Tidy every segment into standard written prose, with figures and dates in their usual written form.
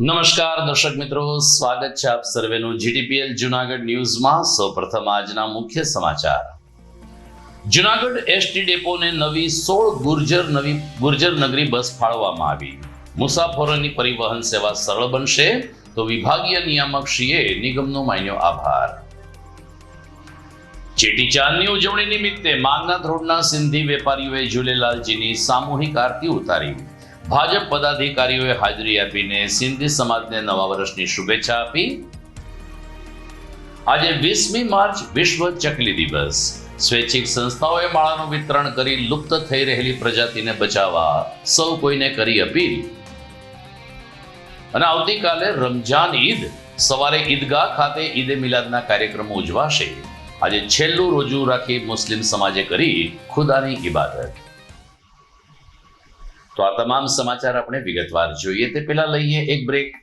નમસ્કાર દર્શક મિત્રો, સ્વાગત છે આપ સર્વેનું જીટીપીએલ જુનાગઢ ન્યૂઝમાં। સૌપ્રથમ આજના મુખ્ય સમાચાર। જુનાગઢ એસટી ડેપોને નવી 16 ગુર્જર નગરી બસ ફાળવવામાં આવી। મુસાફરોની પરિવહન સેવા સરળ બનશે તો વિભાગીય નિયામકશ્રીએ નિગમનો માન્યો આભાર। ચેટીચાંદની ઉજવણી નિમિત્તે માંગનાથ રોડના સિંધી વેપારીઓએ ઝૂલેલાલજીની સામૂહિક આરતી ઉતારી। ભાજપ પદાધિકારીઓએ હાજરી આપીને સિંધી સમાજને નવા વર્ષની શુભેચ્છા આપી। આજે 20મી માર્ચ વિશ્વ ચકલી દિવસ। સ્વૈચ્છિક સંસ્થાઓએ માળાનું વિતરણ કરી લુપ્ત થઈ રહેલી પ્રજાતિને બચાવવા સૌ કોઈને કરી અપીલ। અને આવતીકાલે રમજાન ઈદ, સવારે ઈદગાહ ખાતે ઈદે મિલાદના કાર્યક્રમો ઉજવાશે। આજે છેલ્લું રોજુ રાખી મુસ્લિમ સમાજે કરી ખુદાની ઇબાદત। તો આ તમામ સમાચાર આપણે વિગતવાર જોઈએ તે પહેલા લઈએ એક break.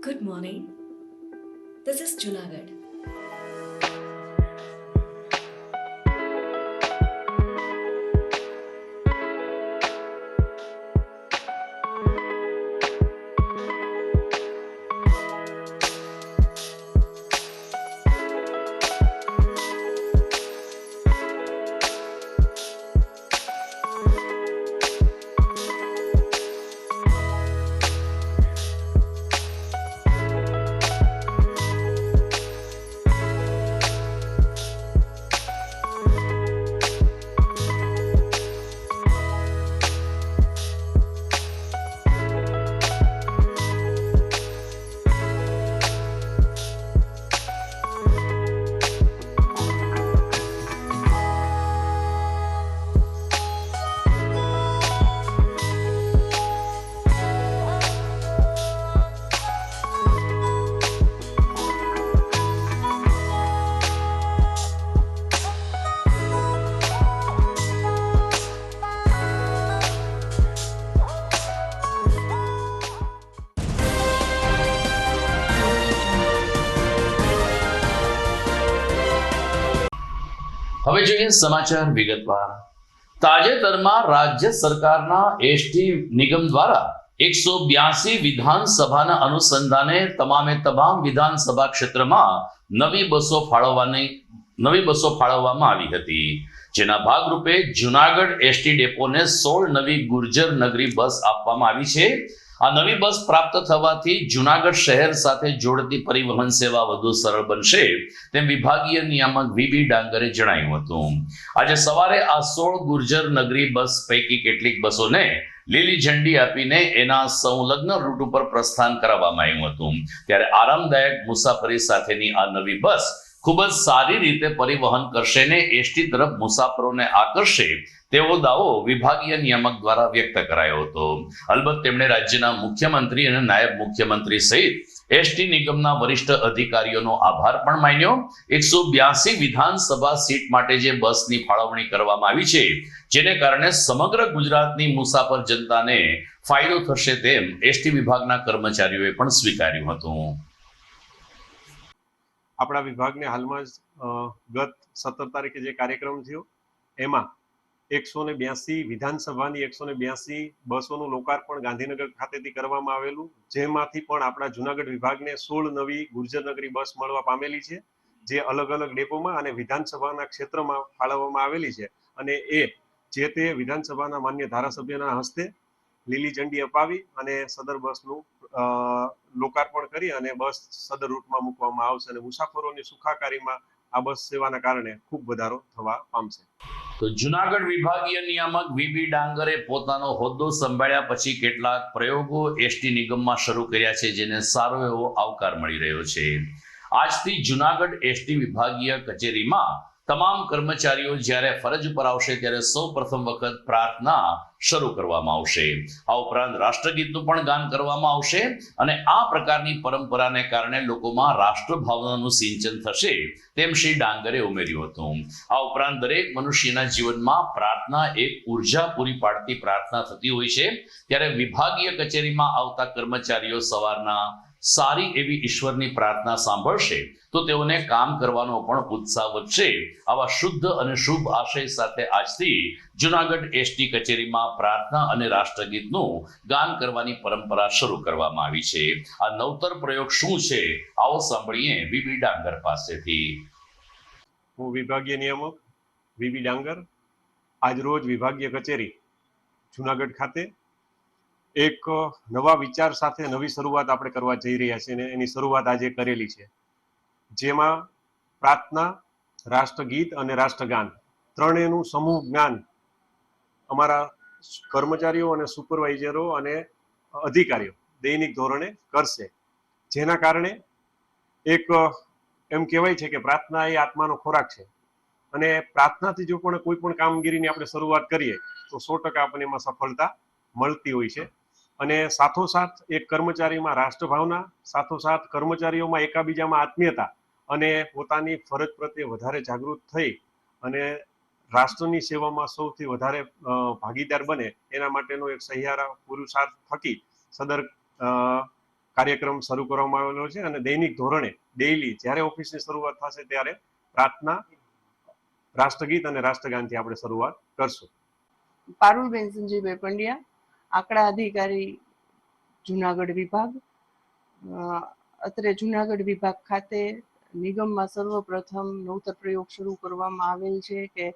Good morning. This is Junagadh. હવે જોઈએ સમાચાર વિગતવાર। તાજેતરમાં રાજ્ય સરકારના એસટી નિગમ દ્વારા 182 વિધાનસભાના અનુસંધાને તમામે તમામ વિધાનસભા ક્ષેત્રમાં નવી બસો ફાળવવામાં આવી હતી। જેના ભાગરૂપે જુનાગઢ એસટી ડેપોને 16 નવી ગુર્જર નગરી બસ આપવામાં આવી છે। આ નવી બસ પ્રાપ્ત થવાથી જુનાગઢ શહેર સાથે જોડતી પરિવહન સેવા વધુ સરળ બનશે તેમ વિભાગીય નિયામક વીબી ડાંગરે જણાવ્યું હતું. આજે સવારે આ 16 ગુર્જર નગરી બસ પૈકી કેટલીક બસોને લીલી ઝંડી આપીને એના સંલગ્ન રૂટ ઉપર પ્રસ્થાન કરાવવામાં આવ્યું હતું. ત્યારે આરામદાયક મુસાફરી સાથેની આ નવી બસ ખૂબ જ સારી રીતે પરિવહન કરશે ને એસટી તરફ મુસાફરોને આકર્ષે તેવો દાવો વિભાગીય નિયામક દ્વારા વ્યક્ત કરાયો હતો. અલબત્ત તેમણે રાજ્યના મુખ્યમંત્રી અને નાયબ મુખ્યમંત્રી સહિત એસટી નિગમના વરિષ્ઠ અધિકારીઓનો આભાર પણ માન્યો. 182 વિધાનસભા સીટ માટે જે બસની ફાળવણી કરવામાં આવી છે, જેને કારણે સમગ્ર ગુજરાતની મુસાફર જનતાને ફાયદો થશે તેમ એસટી વિભાગના કર્મચારીઓએ પણ સ્વીકાર્યું હતું. આપણા વિભાગને હાલમાં જ ગત 17 તારીખે જે કાર્યક્રમ થયો એમાં 182 વિધાનસભાની 182 બસોનું લોકાર્પણ ગાંધીનગર ખાતેથી કરવામાં આવેલું, જેમાંથી પણ આપણા જુનાગઢ વિભાગને 16 નવી ગુર્જરનગરી બસ મળવા પામેલી છે, જે અલગ અલગ ડેપોમાં અને વિધાનસભાના ક્ષેત્રમાં ફાળવવામાં આવેલી છે. અને એ જે તે વિધાનસભાના માન્ય ધારાસભ્યના હસ્તે લીલી ઝંડી અપાવી અને સદર બસનું લોકાર્પણ કરી અને બસ સદર રૂટમાં મૂકવામાં આવશે અને મુસાફરોની સુખાકારીમાં આ બસ સેવાના કારણે ખૂબ વધારો થવા પામશે. તો જુનાગઢ વિભાગીય નિયામક વીબી ડાંગરે પોતાનો હોદ્દો સંભાળ્યા પછી કેટલાક પ્રયોગો એસટી નિગમમાં શરૂ કર્યા છે, જેને સારો એવો આવકાર મળી રહ્યો છે. આજથી જુનાગઢ એસટી વિભાગીય કચેરીમાં તમામ કર્મચારીઓ જ્યારે ફરજ ઉપર આવશે ત્યારે સૌ પ્રથમ વખત પ્રાર્થના શરૂ કરવામાં આવશે. આ ઉપરાંત રાષ્ટ્રગીતનું પણ ગાન કરવામાં આવશે અને આ પ્રકારની પરંપરાને કારણે લોકોમાં રાષ્ટ્રભાવનાનું સિંચન થશે તેમ શ્રી ડાંગરે ઉમેર્યું હતું. આ ઉપરાંત દરેક મનુષ્યના જીવનમાં પ્રાર્થના એક ઉર્જા પૂરી પાડતી પ્રાર્થના થતી હોય છે, ત્યારે વિભાગીય કચેરીમાં આવતા કર્મચારીઓ સવારના સારી એવી ઈશ્વરની પ્રાર્થના સાંભળશે તો તેઓને કામ કરવાનો પણ ઉત્સાહ વધશે. આવા શુદ્ધ અને શુભ આશય સાથે આજથી જુનાગઢ એસટી કચેરીમાં પ્રાર્થના અને રાષ્ટ્રગીતનું ગાન કરવાની પરંપરા શરૂ કરવામાં આવી છે. આ નવતર પ્રયોગ શું છે, આવો સાંભળીએ વીબી ડાંગર પાસેથી. હું વિભાગીય નિયામક વીબી ડાંગર આજરોજ વિભાગીય કચેરી જુનાગઢ ખાતે એક નવા વિચાર સાથે નવી શરૂઆત આપણે કરવા જઈ રહ્યા છીએ અને એની શરૂઆત આજે કરેલી છે, જેમાં પ્રાર્થના, રાષ્ટ્રગીત અને રાષ્ટ્રગાન ત્રણેયનું સમૂહ જ્ઞાન અમારા કર્મચારીઓ અને સુપરવાઇઝરો અને અધિકારીઓ દૈનિક ધોરણે કરશે. જેના કારણે એક એમ કહેવાય છે કે પ્રાર્થના એ આત્માનો ખોરાક છે અને પ્રાર્થનાથી જો પણ કોઈ પણ કામગીરીની આપણે શરૂઆત કરીએ તો 100% આપણને એમાં સફળતા મળતી હોય છે. અને સાથોસાથ એક કર્મચારીમાં રાષ્ટ્રભાવના, સાથોસાથ કર્મચારીઓમાં એકાબીજામાં આત્મીયતા અને પોતાની ફરજ પ્રત્યે વધારે જાગૃત થઈ અને રાષ્ટ્રની સેવામાં સૌથી વધારે ભાગીદાર બને એના માટેનો એક સહિયારા પુરુષાર્થ થકી સદર કાર્યક્રમ શરૂ કરવામાં આવેલો છે. અને દૈનિક ધોરણે ડેઈલી જ્યારે ઓફિસની શરૂઆત થશે ત્યારે પ્રાર્થના, રાષ્ટ્રગીત અને રાષ્ટ્રગાનથી આપણે શરૂઆત કરશું. પારુલબેન સંજયભાઈ પંડ્યા, આંકડા અધિકારી જુનાગઢ વિભાગ. અત્રે જુનાગઢ વિભાગ ખાતે નિગમમાં સર્વપ્રથમ નવતર પ્રયોગ શરૂ કરવામાં આવેલ છે કે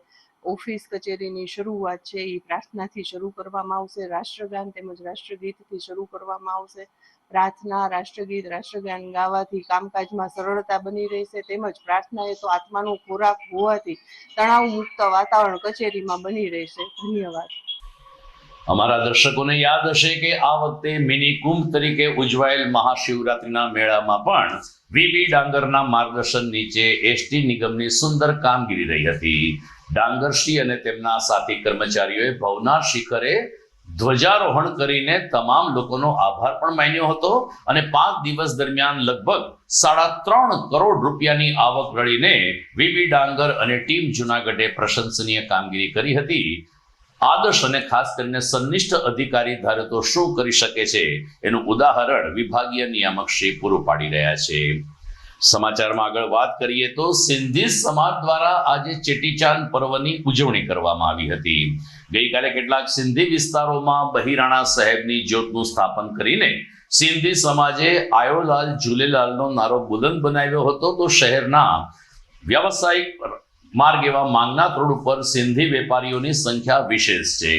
ઓફિસ કચેરીની શરૂઆત છે એ પ્રાર્થનાથી શરૂ કરવામાં આવશે, રાષ્ટ્રગાન તેમજ રાષ્ટ્રગીતથી શરૂ કરવામાં આવશે. પ્રાર્થના, રાષ્ટ્રગીત, રાષ્ટ્રગાન ગાવાથી કામકાજમાં સરળતા બની રહેશે, તેમજ પ્રાર્થના એ તો આત્માનો ખોરાક હોવાથી તણાવ મુક્ત વાતાવરણ કચેરીમાં બની રહેશે. ધન્યવાદ. અમારા દર્શકોને યાદ હશે કે આ વખતે મિની કુંભ તરીકે ઉજવાયેલ મહાશિવરાત્રિના મેળામાં પણ વીબી ડાંગરના માર્ગદર્શન નીચે એસટી નિગમની સુંદર કામગીરી રહી હતી. ડાંગરશ્રી અને તેમના સાથી કર્મચારીઓએ ભવનાર શિખરે ધ્વજારોહણ કરીને તમામ લોકોનો આભાર પણ માન્યો હતો અને 5 દિવસ દરમિયાન લગભગ 3.5 કરોડ રૂપિયાની આવક રળીને વીબી ડાંગર અને ટીમ જુનાગઢે પ્રશંસનીય કામગીરી કરી હતી. આદર્શ અને ખાસ કરીને સંનિષ્ઠ અધિકારી ધારે તો શું કરી શકે છે એનું ઉદાહરણ વિભાગીય નિયામક શ્રી પૂરું પાડી રહ્યા છે. સમાચારમાં આગળ વાત કરીએ તો સિંધી સમાજ દ્વારા આજે ચેટીચાંદ પર્વની ઉજવણી કરવામાં આવી હતી. ગઈકાલે કેટલાક સિંધી વિસ્તારોમાં બહિરાણા સાહેબની જ્યોતનું સ્થાપન કરીને સિંધી સમાજે આયોલાલ ઝૂલેલાલનો નારો બુલંદ બનાવ્યો હતો. તો શહેરના વ્યવસાયિક માર્ગ એવા માંગનાથ રોડ ઉપર સિંધી વેપારીઓની સંખ્યા વિશેષ છે.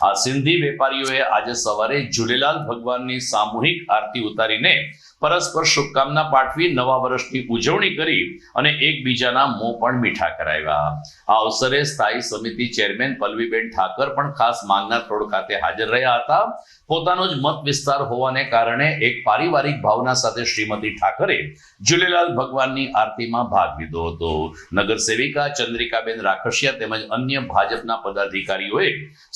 આ સિંધી વેપારીઓએ આજે સવારે ઝૂલેલાલ ભગવાનની સામૂહિક આરતી ઉતારીને પરસ્પર શુભકામના પાઠવી નવા વર્ષની ઉજવણી કરી અને એકબીજાના મોં પણ મીઠા કરાવ્યા. આ અવસરે સ્થાયી સમિતિ ચેરમેન પલ્લવીબેન ઠાકર પણ ખાસ માંગનાથ રોડ ખાતે હાજર રહ્યા હતા. પોતાનો જ મત વિસ્તાર હોવાને કારણે એક પારિવારિક ભાવના સાથે શ્રીમતી ઠાકરે ઝૂલેલાલ ભગવાનની આરતીમાં ભાગ લીધો હતો. નગર સેવિકા ચંદ્રિકાબેન રાખસિયા તેમજ અન્ય ભાજપના પદાધિકારીઓએ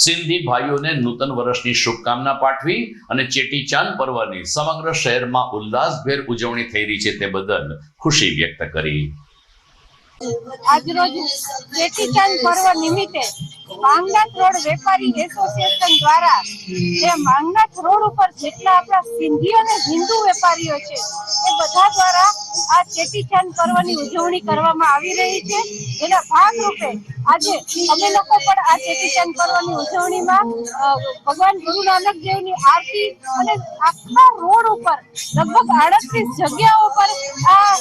સિંધી ભાઈઓને નૂતન વર્ષની શુભકામના પાઠવી અને ચેટીચાંદ પર્વની સમગ્ર શહેરમાં ઉલ્લાસભેર ઉજવણી થઈ રહી છે તે બદલ ખુશી વ્યક્ત કરી. આજરોજ ચેટીચાંદ પર્વ નિમિત્તે માંગનાથ રોડ વેપારી એસોસિએશન દ્વારા જે માંગનાથ રોડ ઉપર જેટલા આપણા સિંધી અને હિન્દુ વેપારીઓ છે એ બધા દ્વારા આ ચેટીચાંદ પર્વની ઉજવણી કરવામાં આવી રહી છે. જેના ભાગરૂપે આજે અમે લોકો પણ આ ચેટીચાંદ પર્વની ઉજવણીમાં ભગવાન ગુરુ નાનક દેવની આરતી અને આખા રોડ ઉપર લગભગ 38 જગ્યાઓ પર આ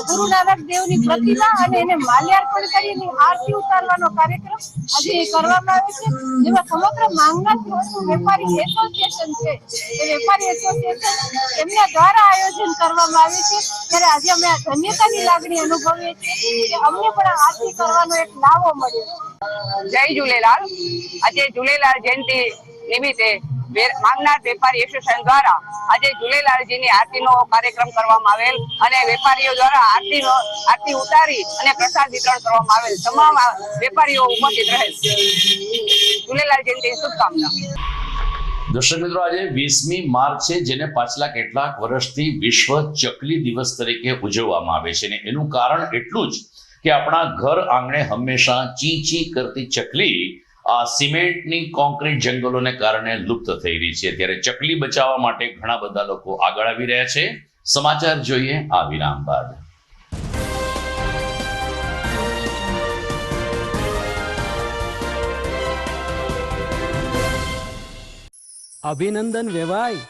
ગુરુ નાનક દેવની પ્રતિમા અને એને માલ્યાર્પણ કરીને આરતી ઉતારવાનો કાર્યક્રમ આજે કરવામાં આવે છે. જેમાં સમગ્ર માંગનાથ રોડનું વેપારી એસોસિએશન છે એ વેપારી એસોસિએશન એમના દ્વારા આયોજન કરવામાં આવ્યું છે. ત્યારે આજે અમે આ ધન્યતાની લાગણી અનુભવીએ છીએ કે અમને પણ આ આરતી કરવાનો એક લાવો મળ્યો. જય ઝૂલેલાલ. આજે ઝૂલેલાલ જયંતિ નિમિત્તે માંગનાથ વેપારી એસોસિએશન દ્વારા આજે ઝૂલેલાલજીની આરતીનો કાર્યક્રમ કરવામાં આવેલ અને વેપારીઓ દ્વારા આરતી ઉતારી અને પ્રસાદ વિતરણ કરવામાં આવેલ. તમામ વેપારીઓ ઉપસ્થિત રહે. ઝૂલેલાલ જયંતિની શુભકામના. દર્શક મિત્રો, આજે 20મી માર્ચ છે, જેને પાછલા કેટલાક વર્ષથી વિશ્વ ચકલી દિવસ તરીકે ઉજવવામાં આવે છે. અને એનું કારણ એટલું જ કે આપણા ઘર આંગણે હંમેશા ચી ચી કરતી ચકલી આ સિમેન્ટની કોન્ક્રીટ જંગલોને કારણે લુપ્ત થઈ રહી છે. ત્યારે ચકલી બચાવવા માટે ઘણા બધા લોકો આગળ આવી રહ્યા છે. સમાચાર જોઈએ આ વિરામ બાદ. અભિનંદન વેવાઈ,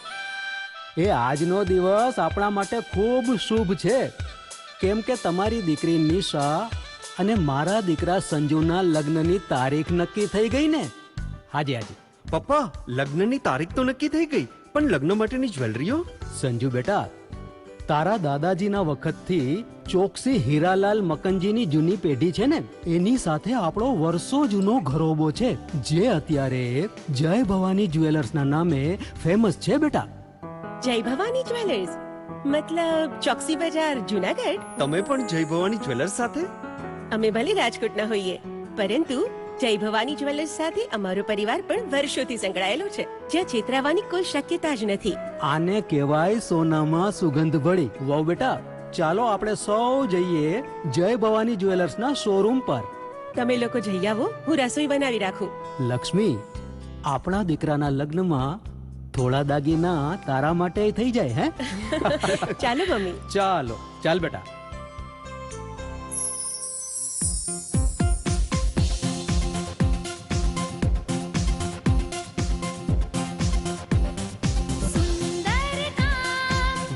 એ આજનો દિવસ આપણા માટે ખૂબ શુભ છે, કેમ કે તમારી દીકરી નિશા અને મારા દીકરા સંજુના લગ્નની તારીખ નક્કી થઈ ગઈ ને. હાજી હાજી પપ્પા, લગ્નની તારીખ તો નક્કી થઈ ગઈ, પણ લગ્ન માટેની જ્વેલરીઓ? સંજુ બેટા, તારા દાદાજીના વખતથી ચોકસી હીરાલાલ મકનજીની જૂની પેઢી છે ને, એની સાથે આપણો વર્ષો જૂનો ઘરોબો છે, જે અત્યારે જય ભવાની જ્વેલર્સના નામે ફેમસ છે બેટા. જય ભવાની જ્વેલર્સ મતલબ ચોકસી બજાર જુનાગઢ? તમે પણ જય ભવાની જ્વેલર્સ સાથે? અમે ભલે રાજકોટના હોઈએ, પરંતુ જય ભવાની જ્વેલર્સ સાથે અમારો પરિવાર પણ વર્ષોથી સંકળાયેલો છે, જ્યાં છેતરાવાની કોઈ શક્યતા જ નથી. આને કહેવાય સોનામાં સુગંધ ભળી. વાવ બેટા, ચાલો આપણે સૌ જઈએ જય ભવાની જ્વેલર્સના શોરૂમ પર. તમે લોકો જઈ આવો, હું રસોઈ બનાવી રાખું. લક્ષ્મી, આપણા દીકરાના લગ્નમાં થોડા દાગીના તારા માટે થઈ જાય. હે ચાલો મમ્મી. ચાલો ચાલ બેટા.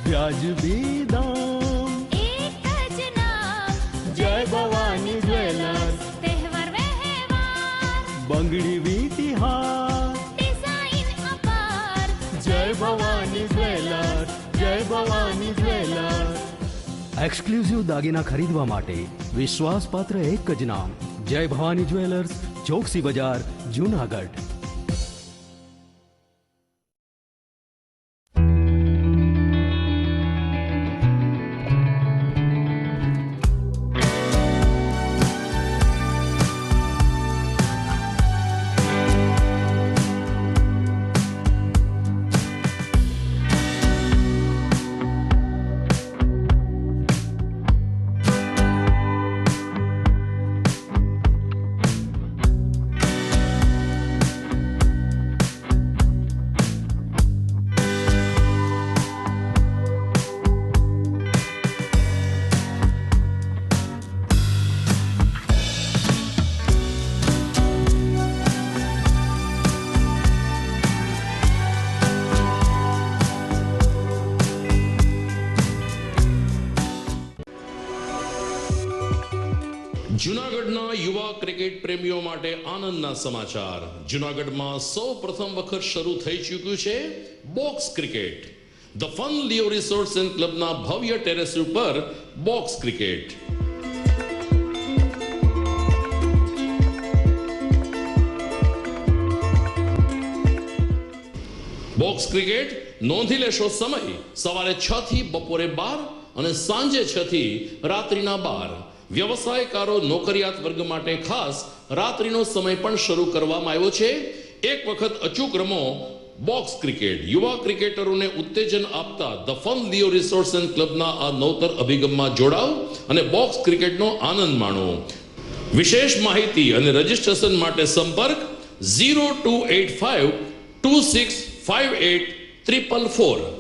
વ્યાજબી દામ, એક જ નામ, જય ભવાની જ્વેલર્સ. તહેવાર વ્યવહાર, બંગડી વીટી હાર, ડિઝાઇન અપાર, જય ભવાની જ્વેલર્સ, જય ભવાની જ્વેલર્સ. એક્સક્લુઝિવ દાગીના ખરીદવા માટે વિશ્વાસપાત્ર એક જ નામ, જય ભવાની જ્વેલર્સ, ચોકસી બજાર, જુનાગઢ. જૂનાગઢના યુવા ક્રિકેટ પ્રેમીઓ માટે આનંદના સમાચાર. જૂનાગઢમાં સૌ પ્રથમ વખત શરૂ થઈ ચૂક્યું છે box cricket. The fun Leo resorts and ક્લબના ભવ્ય ટેરેસ ઉપર બોક્સ ક્રિકેટ. બોક્સ ક્રિકેટ નોંધી લેશો સમય સવારે 6 થી બપોરે 12 અને સાંજે 6 થી રાત્રિના 12. વ્યવસાયકારો નોકરિયાત વર્ગ માટે ખાસ રાત્રિનો સમય પણ શરૂ કરવામાં આવ્યો છે. એક વખત અચૂક રમો બોક્સ ક્રિકેટ. યુવા ક્રિકેટરોને ઉત્તેજન આપતા the fun Leo resorts and ક્લબના આ નવતર અભિગમમાં જોડાઓ અને બોક્સ ક્રિકેટનો આનંદ માણો. વિશેષ માહિતી અને રજીસ્ટ્રેશન માટે સંપર્ક 0285 2658 444.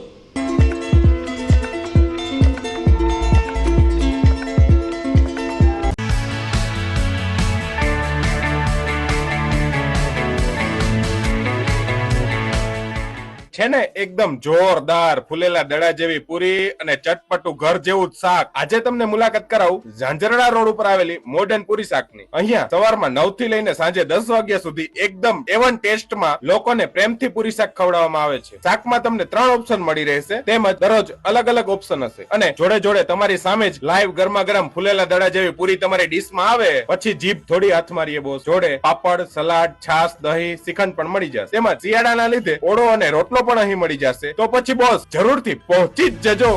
છે ને એકદમ જોરદાર ફૂલેલા દડા જેવી પૂરી અને ચટપટું ઘર જેવું જ શાક. આજે તમને મુલાકાત કરાવું ઝાંઝરડા રોડ ઉપર આવેલી મોડર્ન પૂરી શાકની. અહીંયા સવારમાં 9 થી લઈને સાંજે 10 વાગ્યા સુધી એકદમ એવન ટેસ્ટમાં લોકોને પ્રેમથી પૂરી શાક ખવડાવવામાં આવે છે. શાકમાં તમને 3 ઓપ્શન મળી રહેશે, તેમજ દરરોજ અલગ અલગ ઓપ્શન હશે અને જોડે જોડે તમારી સામે જ લાઈવ ગરમા ગરમ ફૂલેલા દડા જેવી પૂરી તમારી ડીશમાં આવે પછી જીભ થોડી હાથ મારીએ બોસ. જોડે પાપડ, સલાડ, છાશ, દહીં, શ્રીખંડ પણ મળી જશે. તેમજ શિયાળાના લીધે ઓળો અને રોટલો પણ અહીં મળી જશે. તો પછી બોસ જરૂરથી પહોંચી જ જજો.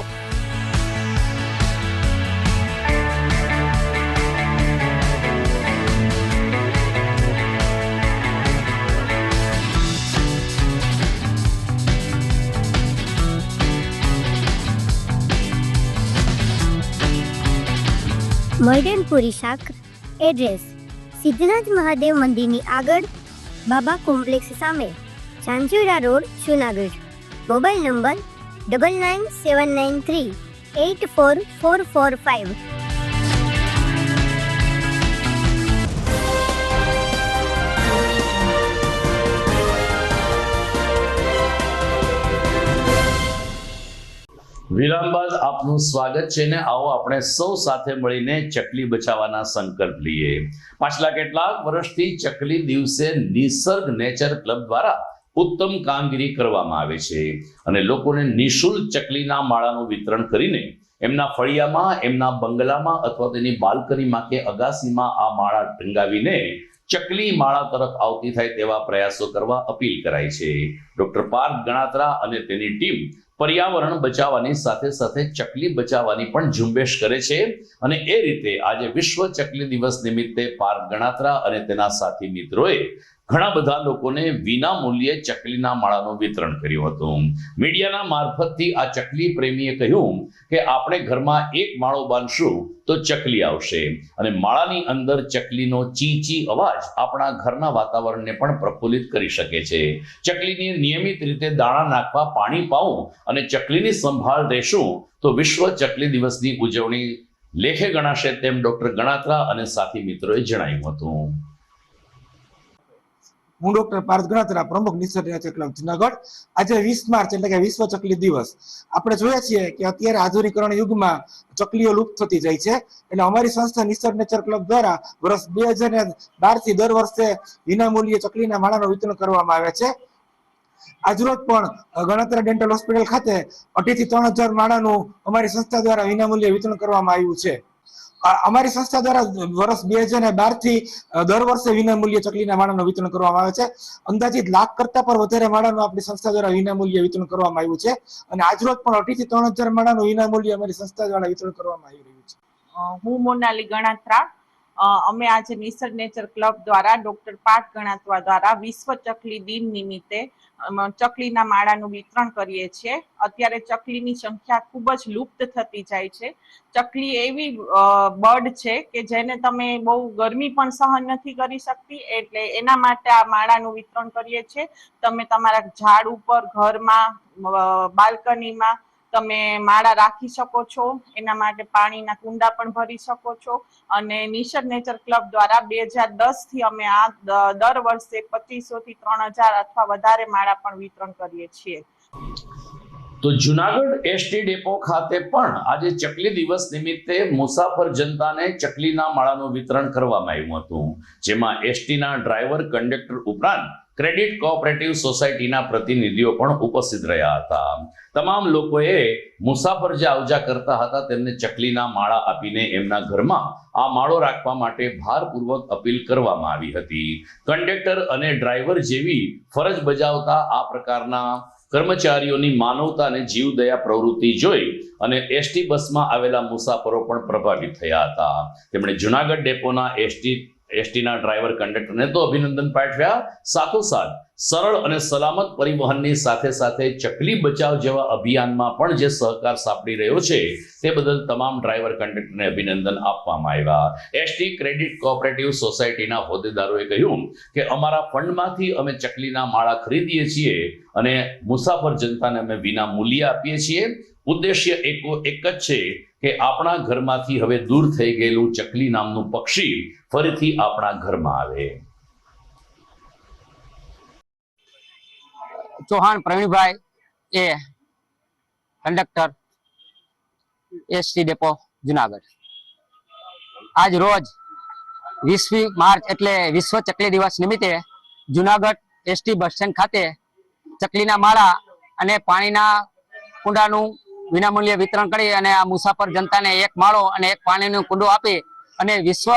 મોડર્ન પૂરી શાક. એડ્રેસ સિદ્ધનાથ મહાદેવ મંદિરની આગળ, બાબા કોમ્પ્લેક્સ સામે, Chanchura road, Junagadh. Mobile number 9979384445. વિરામ બાદ આપનું સ્વાગત છે ને આવો આપણે સૌ સાથે મળીને ચકલી બચાવવાના સંકલ્પ લઈએ. પાછલા કેટલાક વર્ષથી ચકલી દિવસે નિસર્ગ નેચર ક્લબ દ્વારા ઉત્તમ કામગીરી કરવામાં આવે છે અને લોકોને નિઃશુલ્ક ચકલીના માળાનું વિતરણ કરીને એમના ફળિયામાં, એમના બંગલામાં અથવા તેની બાલ્કનીમાં કે અગાસીમાં આ માળા ટંગાવીને ચકલી માળા તરફ આવતી થાય તેવા પ્રયાસો કરવા અપીલ કરાઈ છે. ડોક્ટર પાર્થ ગણાત્રા અને તેની ટીમ પર્યાવરણ બચાવવાની સાથે સાથે ચકલી બચાવવાની પણ ઝુંબેશ કરે છે અને એ રીતે આજે વિશ્વ ચકલી દિવસ નિમિત્તે પાર્થ ગણાત્રા અને તેના સાથી મિત્રોએ ઘણા બધા લોકોને વિના મૂલ્યે ચકલીના માળાનું વિતરણ કર્યું હતું. મીડિયાના મારફતથી આ ચકલી પ્રેમીએ કહ્યું કે આપણે ઘરમાં એક માળો બાંધશું તો ચકલી આવશે અને માળાની અંદર ચકલીનો ચી ચી અવાજ આપણા ઘરના વાતાવરણને પણ પ્રફુલ્લિત કરી શકે છે. ચકલીને નિયમિત રીતે દાણા નાખવા, પાણી પાવું અને ચકલીની સંભાળ લેશું તો વિશ્વ ચકલી દિવસની ઉજવણી લેખે ગણાશે તેમ ડોક્ટર ગણાત્રા અને સાથી મિત્રોએ જણાવ્યું હતું. હું ડોક્ટર પાર્થ ગણાત્રા, પ્રમુખ નિસર્ગ નેચર ક્લબ જૂનાગઢ. આજે 20 માર્ચ એટલે કે વિશ્વ ચકલી દિવસ. આપણે જોઈએ છીએ કે અત્યારે આધુનિકરણ યુગમાં ચકલીઓ લુપ્ત થતી જાય છે, એટલે અમારી સંસ્થા નિસર્ગ નેચર ક્લબ દ્વારા વર્ષ 2012 થી દર વર્ષે વિનામૂલ્યે ચકલીના માળાનું વિતરણ કરવામાં આવે છે. આજરોજ પણ ગણાત્રા ડેન્ટલ હોસ્પિટલ ખાતે 2,500 થી 3,000 માળાનું અમારી સંસ્થા દ્વારા વિનામૂલ્યે વિતરણ કરવામાં આવ્યું છે. અમારી સંસ્થા દ્વારા વર્ષ 2012 થી દર વર્ષે વિનામૂલ્યે ચકલીના માળાનું વિતરણ કરવામાં આવે છે. અંદાજિત 1 લાખ કરતા પણ વધારે માળાનું આપણી સંસ્થા દ્વારા વિનામૂલ્યે વિતરણ કરવામાં આવ્યું છે અને આજરોજ પણ 2,500 થી 3,000 માળાનું વિનામૂલ્યે અમારી સંસ્થા દ્વારા વિતરણ કરવામાં આવી રહ્યું છે. હું મોનાલી ગણાત્રા. અમે આજે નિસર્ગ નેચર ક્લબ દ્વારા ડોક્ટર પાર્થ ગણાત્રા દ્વારા વિશ્વ ચકલી દિન નિમિત્તે ચકલીના માળાનું વિતરણ કરીએ છીએ. અત્યારે ચકલીની સંખ્યા ખૂબ જ લુપ્ત થતી જાય છે. ચકલી એવી બર્ડ છે કે જેને તમે બહુ ગરમી પણ સહન નથી કરી શકતી, એટલે એના માટે આ માળાનું વિતરણ કરીએ છીએ. તમે તમારા ઝાડ ઉપર, ઘરમાં, બાલ્કનીમાં તમે માળા રાખી શકો છો. એના માટે પાણીના કુંડા પણ ભરી શકો છો અને નિસર્ગ નેચર ક્લબ દ્વારા 2010 થી અમે આ દર વર્ષે 2,500 થી 3,000 અથવા વધારે માળા પણ વિતરણ કરીએ છીએ. તો જુનાગઢ એસટી ડેપો ખાતે પણ આજે ચકલી દિવસ નિમિત્તે મુસાફર જનતાને ચકલીના માળાનું વિતરણ કરવામાં આવ્યું હતું, જેમાં એસટીના ડ્રાઈવર કંડક્ટર ઉપરાંત ક્રેડિટ કોઓપરેટિવ સોસાયટીના પ્રતિનિધિઓ પણ ઉપસ્થિત રહ્યા હતા. તમામ લોકોએ મુસાફર જે આવજા કરતા હતા તેમને ચકલીના માળા આપીને એમના ઘરમાં આ માળો રાખવા માટે ભારપૂર્વક અપીલ કરવામાં આવી હતી. કંડક્ટર અને ડ્રાઈવર જેવી ફરજ બજાવતા આ પ્રકારના કર્મચારીઓની માનવતા અને જીવદયા પ્રવૃત્તિ જોઈ અને એસટી બસમાં આવેલા મુસાફરો પણ પ્રભાવિત થયા હતા. તેમણે જુનાગઢ ડેપોના એસટીના ડ્રાઈવર કંડક્ટરને તો અભિનંદન પાઠવ્યા, સાથોસાથ સરળ અને સલામત પરિવહનની સાથે સાથે ચકલી બચાવ જેવા અભિયાનમાં પણ જે સહકાર સાંપડી રહ્યો છે તે બદલ તમામ ડ્રાઈવર કંડક્ટરને અભિનંદન આપવામાં આવ્યા. એસટી ક્રેડિટ કોઓપરેટિવ સોસાયટીના હોદ્દેદારોએ કહ્યું કે અમારા ફંડમાંથી અમે ચકલીના માળા ખરીદીએ છીએ અને મુસાફર જનતાને અમે વિના મૂલ્યે આપીએ છીએ. ઉદ્દેશ્ય એક જ છે કે આપણા ઘરમાંથી હવે દૂર થઈ ગયેલું ચકલી નામનું પક્ષી ફરીથી આપણા ઘરમાં આવે. ચૌહાણ પ્રવીણભાઈ એ કંડક્ટર એસટી ડેપો જુનાગઢ. આજ રોજ 20મી માર્ચ એટલે વિશ્વ ચકલી દિવસ નિમિત્તે જુનાગઢ એસટી બસ સ્ટેન્ડ ખાતે ચકલીના માળા અને પાણીના કુંડાનું વિનામૂલ્યે વિતરણ કરી અને આ મુસાફર જનતાને એક માળો અને એક પાણીનું કુંડું આપી અને વિશ્વ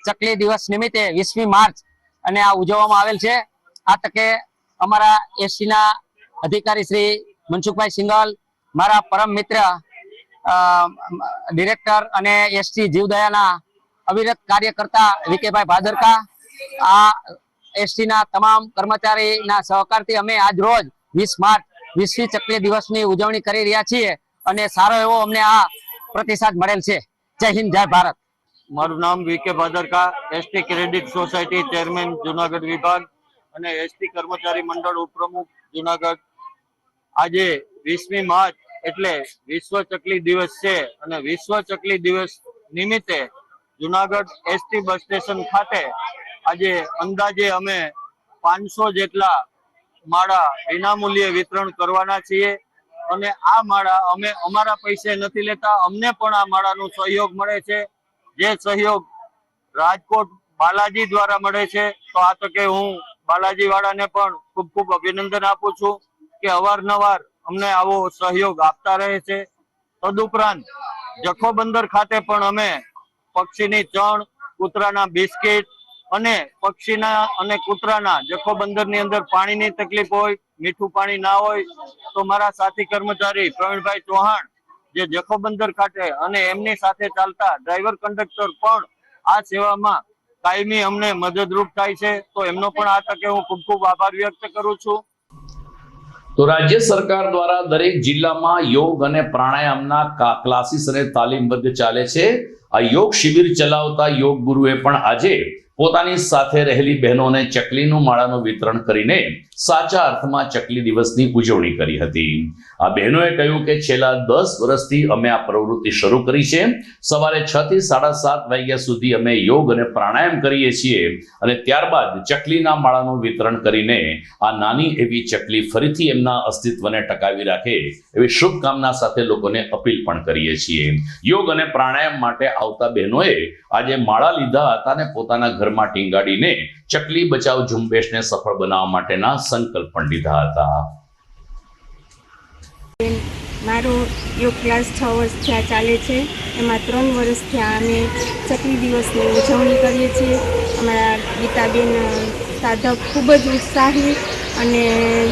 ચકલી દિવસ નિમિત્તે 20મી માર્ચ અને આ ઉજવવામાં આવેલ છે. આ તકે અમારા એસટીના અધિકારી શ્રી મનસુખભાઈ સિંગલ, મારા પરમ મિત્ર ડિરેક્ટર અને એસટી જીવદયાના અવિરત કાર્યકર્તા વિકેભાઈ ભાદરકા, આ એસટીના તમામ કર્મચારીના સહકારથી અમે આજ રોજ 20 માર્ચ વિશ્વ ચકલી દિવસની ઉજવણી કરી રહ્યા છીએ અને સારો એવો અમને આ પ્રતિસાદ મળેલ છે. જય હિન્દ, જય ભારત. મારું નામ VK Bhadarka, ST credit society chairman Junagadh વિભાગ અને એસટી કર્મચારી મંડળ ઉપપ્રમુખ જુનાગઢ. આજે 20મી માર્ચ એટલે વિશ્વ ચકલી દિવસ છે અને વિશ્વ ચકલી દિવસ નિમિત્તે જુનાગઢ એસટી બસ સ્ટેશન ખાતે આજે અંદાજે અમે 500 જેટલા માળા વિનામૂલ્યે વિતરણ કરવાના છીએ અને આ માળા અમે અમારા પૈસે નથી લેતા, અમને પણ આ માળાનો સહયોગ મળે છે, જે સહયોગ રાજકોટ બાલાજી દ્વારા મળે છે. તો આ તકે હું બાલાજી વાળાને પણ ખૂબ ખૂબ અભિનંદન આપું છું કે અવારનવાર અમને આવો સહયોગ આપતા રહે છે. તદુપરાંત જખો બંદર ખાતે પણ અમે પક્ષીની ચણ, કૂતરાના બિસ્કિટ અને પક્ષીના અને કૂતરાના જખો બંદરની અંદર પાણીની તકલીફ હોય, મીઠું પાણી ના હોય તો મારા સાથી કર્મચારી પ્રવીણભાઈ ચૌહાણ જે જખો બંદર ખાતે અને એમની સાથે ચાલતા ડ્રાઈવર કંડક્ટર પણ આ સેવામાં કાયમી અમને મદદરૂપ થાય છે. તો એમનો પણ આ તકે હું ખૂબ ખૂબ આભાર વ્યક્ત કરું છું. તો રાજ્ય સરકાર દ્વારા દરેક જિલ્લામાં યોગ અને પ્રાણાયામના ક્લાસીસ અને તાલીમ વર્ગ ચાલે છે. આ યોગ શિબિર ચલાવતા યોગ ગુરુએ પણ આજે પોતાની સાથે રહેલી બહેનોને ચકલીનું માળાનું વિતરણ કરીને સાચા અર્થમાં ચકલી દિવસની ઉજવણી કરી હતી. આ બહેનોએ કહ્યું કે છેલ્લા 10 વર્ષથી અમે આ પ્રવૃત્તિ શરૂ કરી છે. સવારે 6 થી 7:30 વાગ્યા સુધી અમે યોગ અને પ્રાણાયામ કરીએ છીએ અને ત્યારબાદ ચકલીના માળાનું વિતરણ કરીને આ નાની એવી ચકલી ફરીથી એમના અસ્તિત્વને ટકાવી રાખે એવી શુભકામના સાથે લોકોને અપીલ પણ કરીએ છીએ. યોગ અને પ્રાણાયામ માટે આવતા બહેનોએ આજે માળા લીધા હતા અને પોતાના ઘરમાં ટીંગાડીને ચકલી બચાવ ઝુંબેશને સફળ બનાવવા માટેના સંકલ્પ પણ લીધા હતા. મારો યોગ ક્લાસ 6 વર્ષ થયા ચાલે છે. એમાં 3 વર્ષ થયા અમે ચકલી દિવસની ઉજવણી કરીએ છીએ. અમારા ગીતાબેન સાધક ખૂબ જ ઉત્સાહી અને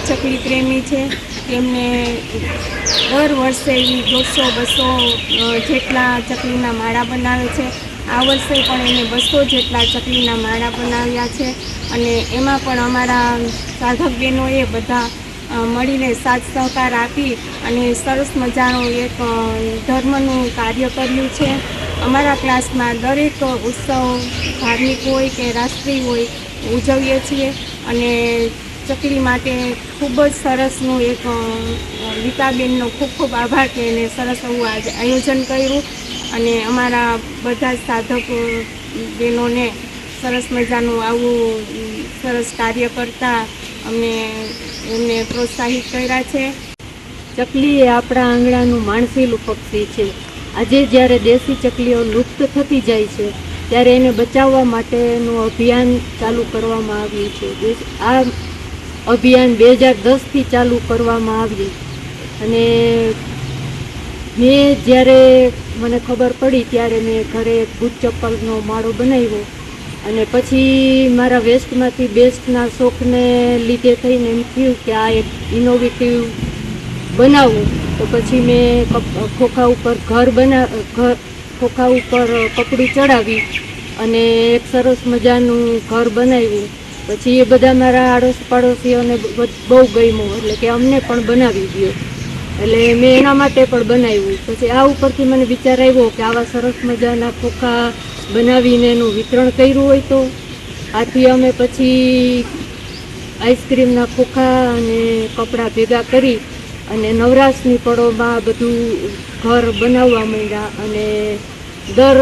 ચકલી પ્રેમી છે. એમને દર વર્ષે 150-200 જેટલા ચકલીના માળા બનાવે છે. આ વર્ષે પણ એને 200 જેટલા ચકલીના માળા બનાવ્યા છે અને એમાં પણ અમારા સાધક બહેનોએ બધા મળીને સાથ સહકાર આપી અને સરસ મજાનું એક ધર્મનું કાર્ય કર્યું છે. અમારા ક્લાસમાં દરેક ઉત્સવ ધાર્મિક હોય કે રાષ્ટ્રીય હોય ઉજવીએ છીએ અને ચકલી માટે ખૂબ જ સરસનું એક ગીતાબેનનો ખૂબ ખૂબ આભાર કે એને સરસ એવું આજે આયોજન કર્યું અને અમારા બધા સાધક બહેનોને સરસ મજાનું આવું સરસ કાર્ય કરતા અમને એમને પ્રોત્સાહિત કર્યા છે. ચકલી એ આપણા આંગણાનું માણસેલું પક્ષી છે. આજે જ્યારે દેશી ચકલીઓ લુપ્ત થતી જાય છે ત્યારે એને બચાવવા માટેનું અભિયાન ચાલુ કરવામાં આવ્યું છે. આ અભિયાન 2010થી ચાલુ કરવામાં આવ્યું અને મેં જ્યારે મને ખબર પડી ત્યારે મેં ઘરે એક બૂટ ચપ્પલનો માળો બનાવ્યો અને પછી મારા વેસ્ટમાંથી બેસ્ટના શોખને લીધે થઈને એમ થયું કે આ એક ઇનોવેટિવ બનાવવું. તો પછી મેં ખોખા ઉપર ખોખા ઉપર કપડું ચડાવી અને એક સરસ મજાનું ઘર બનાવ્યું. પછી એ બધા મારા આડોશ પાડોશીઓને બહુ ગમ્યું એટલે કે અમને પણ બનાવી દો એટલે મેં એના માટે પણ બનાવ્યું. પછી આ ઉપરથી મને વિચાર આવ્યો કે આવા સરસ મજાના ખોખા બનાવીને એનું વિતરણ કર્યું હોય તો. આથી અમે પછી આઈસ્ક્રીમના ખોખા અને કપડાં ભેગા કરી અને નવરાશની પળોમાં બધું ઘર બનાવવા માંડ્યા અને દર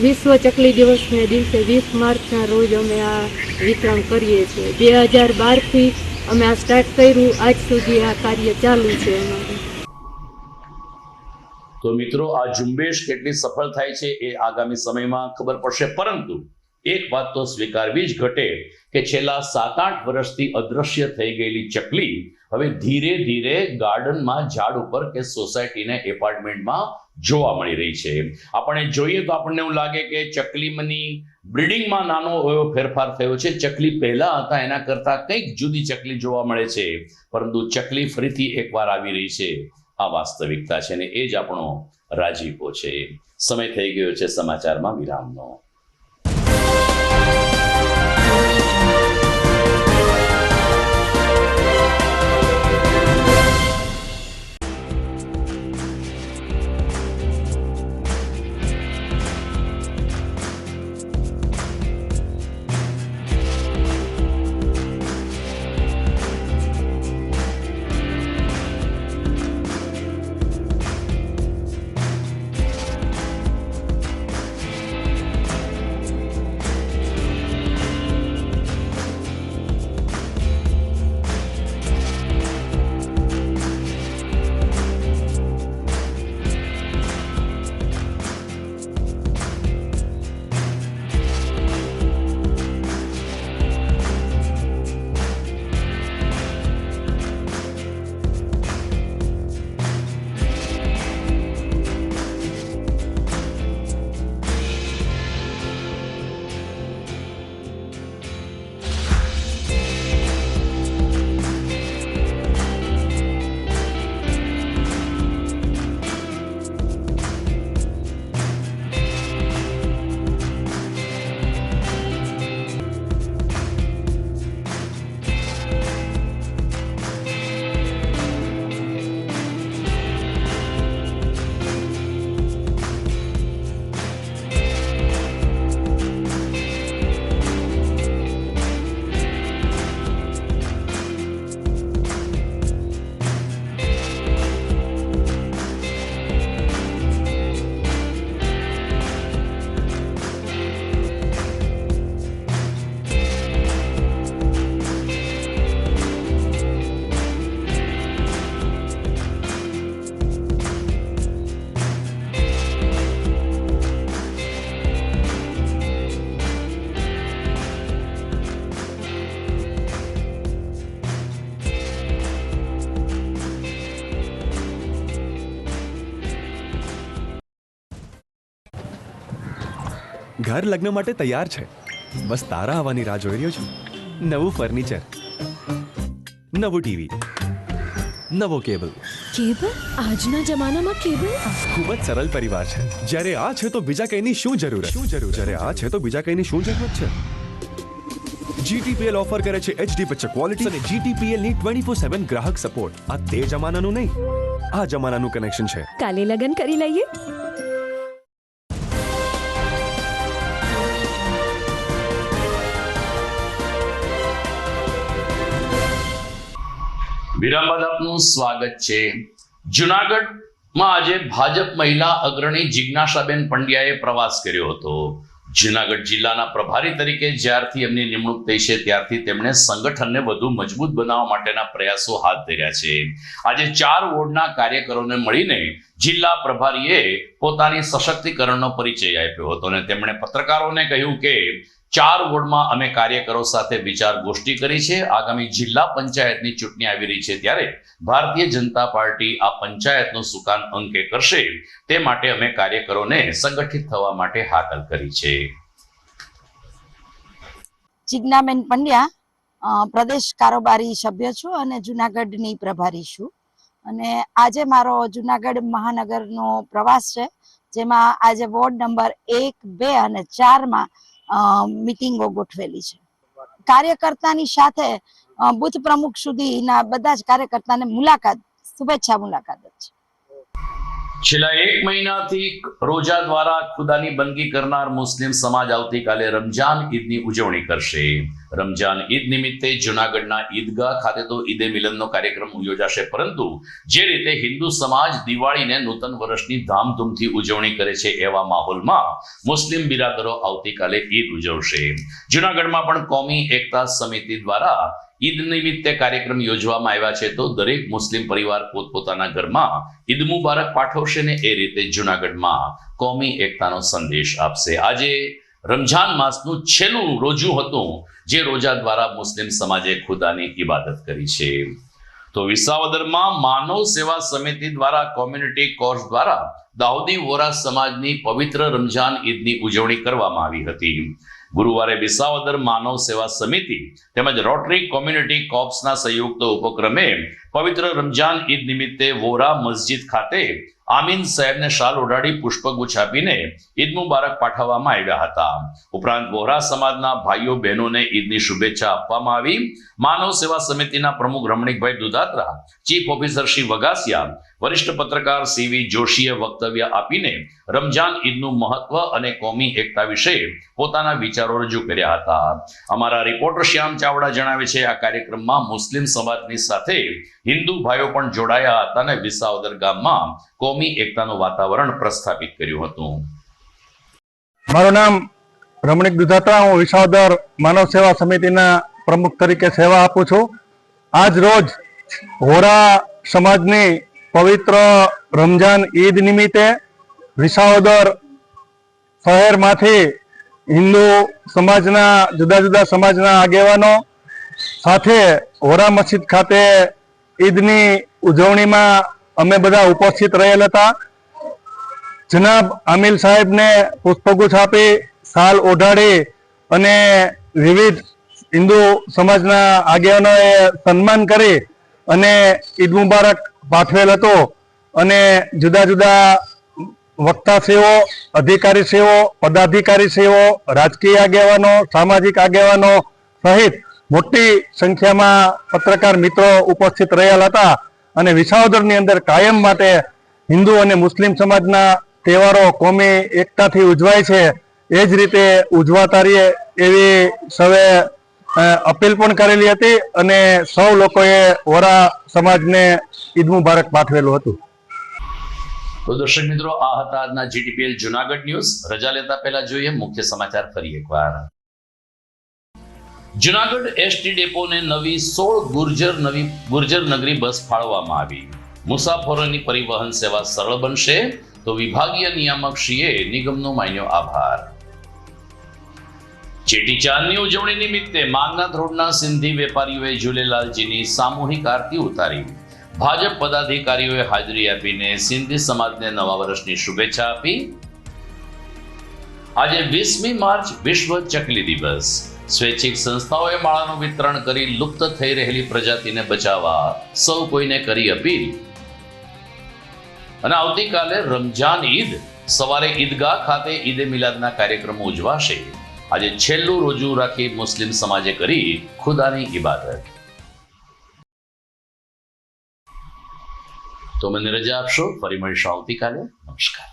વિશ્વ ચકલી દિવસને દિવસે 20 માર્ચના રોજ અમે આ વિતરણ કરીએ છીએ. 2012થી અમે આ સ્ટાર્ટ કર્યું, આજ સુધી આ કાર્ય ચાલુ છે અમારું. તો મિત્રો, આ ઝુંબેશ કેટલી સફળ થાય છે એ આગામી સમયમાં ખબર પડશે, પરંતુ એક વાત તો સ્વીકારવી જ ઘટે કે છેલ્લા 7-8 વર્ષથી અદ્રશ્ય થઈ ગયેલી ચકલી હવે ધીરે ધીરે ગાર્ડનમાં, ઝાડ ઉપર કે સોસાયટીને એપાર્ટમેન્ટમાં જોવા મળી રહી છે. આપણે જોઈએ તો આપણને એવું લાગે કે ચકલીની બ્રીડિંગમાં નાનો એવો ફેરફાર થયો છે. ચકલી પહેલા હતા એના કરતાં કંઈક જુદી ચકલી જોવા મળે છે, પરંતુ ચકલી ફરીથી એકવાર આવી રહી છે. આ વાસ્તવિકતા છે ને એ જ આપણો રાજીપો છે. સમય થઈ ગયો છે સમાચારમાં વિરામનો. ઘર લગ્ન માટે તૈયાર છે, બસ તારા આવવાની રાહ જોઈ રહ્યો છું. નવું ફર્નિચર, નવું ટીવી, નવો કેબલ. કેબલ? આજના જમાનામાં કેબલ? ખૂબ જ સરળ પરિવાર છે. જ્યારે આ છે તો બીજા કઈની શું જરૂરત? જ્યારે આ છે તો બીજા કઈની શું જરૂરત છે? GTPL ઓફર કરે છે HD પિક્ચર ક્વોલિટી અને GTPL ની 24/7 ગ્રાહક સપોર્ટ. આ તે જમાનાનું નહીં, આ જમાનાનું કનેક્શન છે. કાલે લગન કરી લઈએ. વિરામ બાદ આપનું સ્વાગત છે. જુનાગઢમાં આજે ભાજપ મહિલા અગ્રણી જિજ્ઞાસાબેન પંડ્યાએ પ્રવાસ કર્યો હતો. જૂનાગઢ જિલ્લાના પ્રભારી તરીકે જ્યારથી એમની નિમણૂક થઈ છે ત્યારથી તેમણે સંગઠનને વધુ મજબૂત બનાવવા માટેના પ્રયાસો હાથ ધર્યા છે. આજે 4 વોર્ડના કાર્યકરોને મળીને જિલ્લા પ્રભારીએ પોતાની સશક્તિકરણનો પરિચય આપ્યો હતો અને તેમણે પત્રકારોને કહ્યું કે 4 વોર્ડમાં અમે કાર્યકરો સાથે વિચાર ગોષ્ઠી કરી છે. આગામી જિલ્લા પંચાયતની ચૂંટણી આવી રહી છે ત્યારે ભારતીય જનતા પાર્ટી આ પંચાયતનું સુકાન અંકે કરશે તે માટે અમે કાર્યકરોને સંગઠિત થવા માટે હાકલ કરી છે. જિજ્ઞાબેન પંડ્યા, પ્રદેશ કારોબારી સભ્ય છું અને જુનાગઢની પ્રભારી છું. અને આજે મારો જુનાગઢ મહાનગરનો પ્રવાસ છે, જેમાં આજે વોર્ડ નંબર 1, 2 અને 4માં મીટિંગો ગોઠવેલી છે. કાર્યકર્તાની સાથે બુથ પ્રમુખ સુધીના બધા જ કાર્યકર્તાને શુભેચ્છા મુલાકાત જ છે. છેલ્લા 1 મહિનાથી રોજા દ્વારા ખુદાની બંદગી કરનાર મુસ્લિમ સમાજ આવતીકાલે રમજાન ઈદની ઉજવણી કરશે. રમજાન ઈદ નિમિત્તે જૂનાગઢના ઈદગાહ ખાતે તો ઈદે મિલનનો કાર્યક્રમ યોજાશે, પરંતુ જે રીતે હિન્દુ સમાજ દિવાળીને નૂતન વર્ષની ધામધૂમથી ઉજવણી કરે છે એવા માહોલમાં મુસ્લિમ બિરાદરો આવતીકાલે ઈદ ઉજવશે. જૂનાગઢમાં પણ કોમી એકતા સમિતિ દ્વારા ઈદ નિમિત્તે કાર્યક્રમ યોજવામાં આવ્યા છે, તો દરેક મુસ્લિમ પરિવાર પોતપોતાના ઘરમાં ઈદ મુબારક પાઠવશે ને એ રીતે જૂનાગઢમાં કોમી એકતાનો સંદેશ આપશે. આજે રમજાન માસનું છેલ્લું રોજું હતું, જે રોજા દ્વારા મુસ્લિમ સમાજે ખુદાની ઇબાદત કરી છે. તો વિસાવદરમાં માનવ સેવા સમિતિ દ્વારા કોમ્યુનિટી કોર્સ દ્વારા દાઉદી વોરા સમાજની પવિત્ર રમજાન ઈદની ઉજવણી કરવામાં આવી હતી. ગુરુવારે વિસાવદર માનવ સેવા સમિતિ તેમજ રોટરી કોમ્યુનિટી કોર્પ્સના સંયુક્ત ઉપક્રમે પવિત્ર રમજાન ઈદ નિમિત્તે વોરા મસ્જિદ ખાતે આમીન સાહેબને શાલ ઓઢાડી પુષ્પગુચ્છ આપીને ઈદ મુબારક પાઠવવામાં આવ્યા હતા. ઉપરાંત વોરા સમાજના ભાઈઓ બહેનોને ઈદની શુભેચ્છા આપવામાં આવી. માનવ સેવા સમિતિના પ્રમુખ રમણીકભાઈ દુધાત્રા, ચીફ ઓફિસર શ્રી વગાસિયા, વરિષ્ઠ પત્રકાર સીવી જોશીએ વક્તવ્ય આપીને રમજાન ઈદનું મહત્વ અને કોમી એકતા વિશે પોતાના વિચારો રજૂ કર્યા હતા. અમારા રિપોર્ટર શ્યામ ચાવડા જણાવે છે, આ કાર્યક્રમમાં મુસ્લિમ સમાજની સાથે હિન્દુ ભાઈઓ પણ જોડાયા હતા અને વિસાવદર ગામમાં કોમી એકતાનું વાતાવરણ પ્રસ્થાપિત કર્યું હતું. મારું નામ રમણીક દુધાત્રા, હું વિસાવદર માનવ સેવા સમિતિના પ્રમુખ તરીકે સેવા આપું છું. આજ રોજ વોરા સમાજની પવિત્ર રમજાન ઈદ નિમિત્તે વિસાવદર શહેરમાંથી હિન્દુ સમાજના જુદા જુદા સમાજના આગેવાનો સાથે વોરા મસ્જિદ ખાતે ઈદની ઉજવણીમાં અમે બધા ઉપસ્થિત રહેલ હતા. જનાબ આમિલ સાહેબને પુષ્પગુચ્છ આપી, શાલ ઓઢાડી અને વિવિધ હિન્દુ સમાજના આગેવાનોએ સન્માન કરી અને ઈદ મુબારક પાઠવેલ હતો. અને જુદા જુદા વક્તાશ્રીઓ, અધિકારીશ્રીઓ, પદાધિકારીશ્રીઓ, રાજકીય આગેવાનો, સામાજિક આગેવાનો સહિત મોટી સંખ્યામાં પત્રકાર મિત્રો ઉપસ્થિત રહેલા હતા. અને વિસાવદરની અંદર કાયમ માટે હિન્દુ અને મુસ્લિમ સમાજના તહેવારો કોમી એકતાથી ઉજવાય છે, એ જ રીતે ઉજવાતા રહીએ એવી સૌએ અપીલ પણ કરેલી હતી અને સૌ લોકોએ વોરા સમાજને ઈદ મુબારક પાઠવેલું હતું. તો દર્શક મિત્રો, આ હતા આજના જીટીપીએલ જૂનાગઢ ન્યૂઝ. રજા લેતા પહેલા જોઈએ મુખ્ય સમાચાર ફરી એકવાર. જૂનાગઢ એસટી ડેપોને નવી 16 ગુર્જર નગરી બસ ફાળવવામાં આવી. મુસાફરોની પરિવહન સેવા સરળ બનશે, તો વિભાગીય નિયામક શ્રીએ નિગમનો માન્યો આભાર. ચેટીચાંદની ઉજવણી નિમિત્તે માંગનાથ રોડના સિંધી વેપારીઓએ ઝૂલેલાલજીની સામૂહિક આરતી ઉતારી. ભાજપ પદાધિકારીઓએ હાજરી આપીને સિંધી સમાજને નવા વર્ષની શુભેચ્છા આપી. આજે 20મી માર્ચ વિશ્વ ચકલી દિવસ. સ્વૈચ્છિક સંસ્થાઓએ માળાનું વિતરણ કરી લુપ્ત થઈ રહેલી પ્રજાતિને બચાવવા સૌ કોઈને કરી અપીલ. અને આવતીકાલે રમજાન ઈદ, સવારે ઈદગાહ ખાતે ઈદે મિલાદના કાર્યક્રમો ઉજવાશે. આજે છેલ્લું રોજુ રાખી મુસ્લિમ સમાજે કરી ખુદાની ઇબાદત. તો મને રજા આપશો, ફરી મળીશું આવતીકાલે. નમસ્કાર.